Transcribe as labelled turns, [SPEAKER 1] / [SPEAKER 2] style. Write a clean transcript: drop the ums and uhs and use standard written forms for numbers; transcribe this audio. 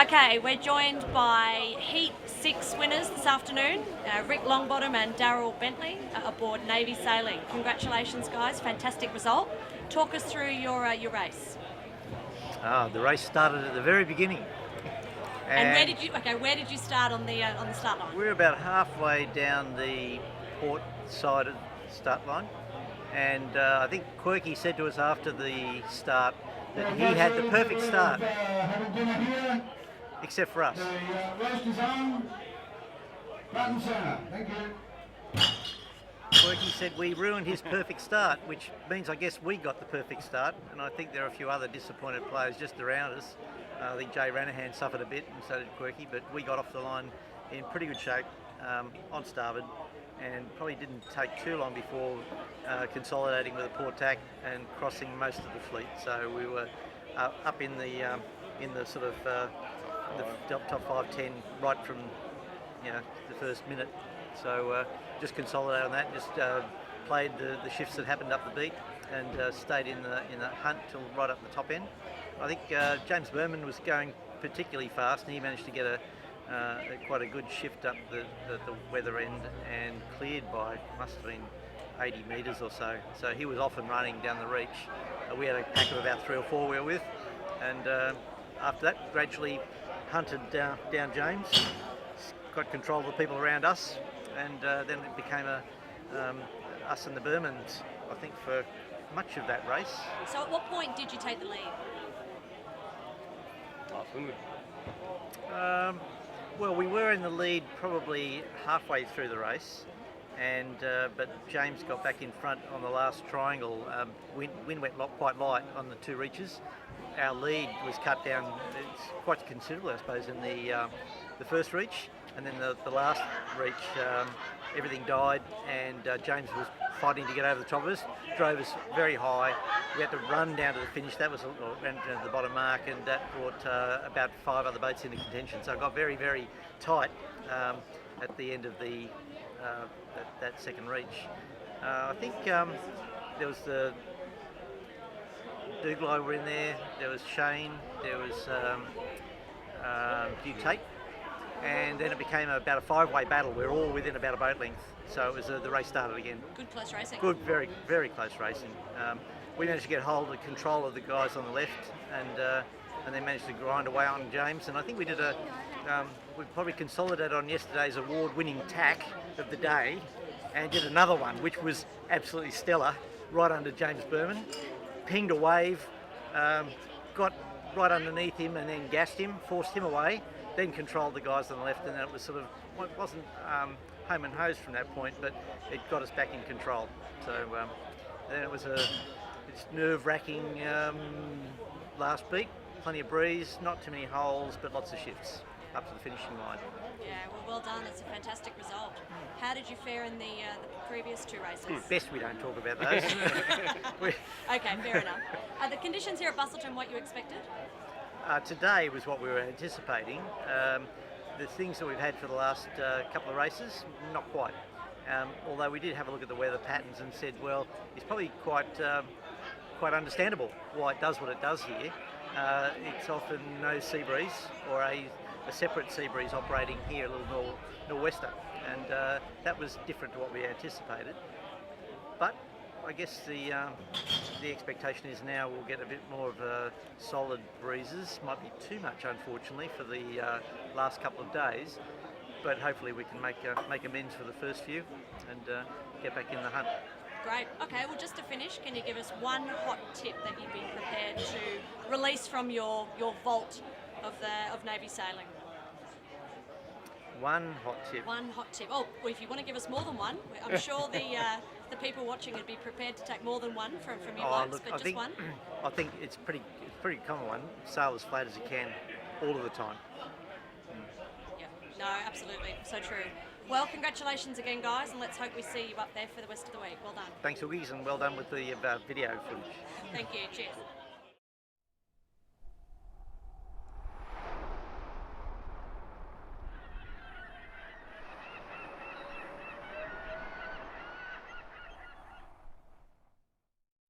[SPEAKER 1] Okay, we're joined by Heat 6 winners this afternoon, Rick Longbottom and Darryl Bentley aboard Navy Sailing. Congratulations, guys! Fantastic result. Talk us through your race.
[SPEAKER 2] The race started at the very beginning.
[SPEAKER 1] And where did you start on the start line?
[SPEAKER 2] We were about halfway down the port side of the start line, and I think Quirky said to us after the start that he had the perfect start, except for us. Quirky said we ruined his perfect start, which means I guess we got the perfect start, and I think there are a few other disappointed players just around us. I think Jay Ranahan suffered a bit, and so did Quirky, but we got off the line in pretty good shape on starboard, and probably didn't take too long before consolidating with a port tack and crossing most of the fleet. So we were up in the sort of the top 5-10 right from the first minute. So just consolidated on that, just played the shifts that happened up the beat, and stayed in the hunt till right up the top end. I think James Berman was going particularly fast, and he managed to get quite a good shift up the weather end and cleared by, must have been 80 metres or so. So he was off and running down the reach. We had a pack of about 3 or 4 we were with, and after that gradually hunted down James, got control of the people around us, and then it became us and the Bermans, I think, for much of that race.
[SPEAKER 1] So at what point did you take the lead?
[SPEAKER 2] Well, we were in the lead probably halfway through the race, and but James got back in front on the last triangle. Wind went quite light on the 2 reaches. Our lead was cut down, it's quite considerable, I suppose, in the first reach, and then the last reach, everything died, and James was fighting to get over the top of us, drove us very high. We had to run down to the finish. That was ran down to the bottom mark, and that brought about 5 other boats into contention. So it got very, very tight at the end of that second reach. I think there was the Dougal were in there. There was Shane. There was Hugh Tate. And then it became about a 5-way battle. We were all within about a boat length, so it was the race started again.
[SPEAKER 1] Good close racing.
[SPEAKER 2] Good, very, very close racing. We managed to get hold of control of the guys on the left, and then managed to grind away on James. And I think we did we probably consolidated on yesterday's award-winning tack of the day, and did another one, which was absolutely stellar, right under James Berman. Pinged a wave, got right underneath him, and then gassed him, forced him away. Then controlled the guys on the left, and then it was sort of, it wasn't home and hose from that point, but it got us back in control. So then it was it's nerve-wracking last beat, plenty of breeze, not too many holes, but lots of shifts up to the finishing line.
[SPEAKER 1] Yeah, well done. It's a fantastic result. How did you fare in the previous 2 races?
[SPEAKER 2] Best we don't talk about those.
[SPEAKER 1] Okay, fair enough. Are the conditions here at Busselton what you expected?
[SPEAKER 2] Today was what we were anticipating. The things that we've had for the last couple of races, not quite. Although we did have a look at the weather patterns and said, well, it's probably quite understandable why it does what it does here. It's often no sea breeze, or a separate sea breeze operating here, a little nor'wester, and that was different to what we anticipated. But I guess the expectation is now we'll get a bit more of solid breezes. Might be too much, unfortunately, for the last couple of days, but hopefully we can make amends for the first few and get back in the hunt.
[SPEAKER 1] Great. Okay, well, just to finish, can you give us one hot tip that you'd be prepared to release from your vault of Navy Sailing?
[SPEAKER 2] One hot tip.
[SPEAKER 1] One hot tip. Oh, well, if you want to give us more than one, I'm sure the people watching would be prepared to take more than one from you blokes, but just one.
[SPEAKER 2] I think it's pretty common one. Sail as flat as you can, all of the time.
[SPEAKER 1] Yeah. No, absolutely. So true. Well, congratulations again, guys, and let's hope we see you up there for the rest of the week. Well done.
[SPEAKER 2] Thanks, Hoogies, and well done with the video footage.
[SPEAKER 1] Thank you. Cheers.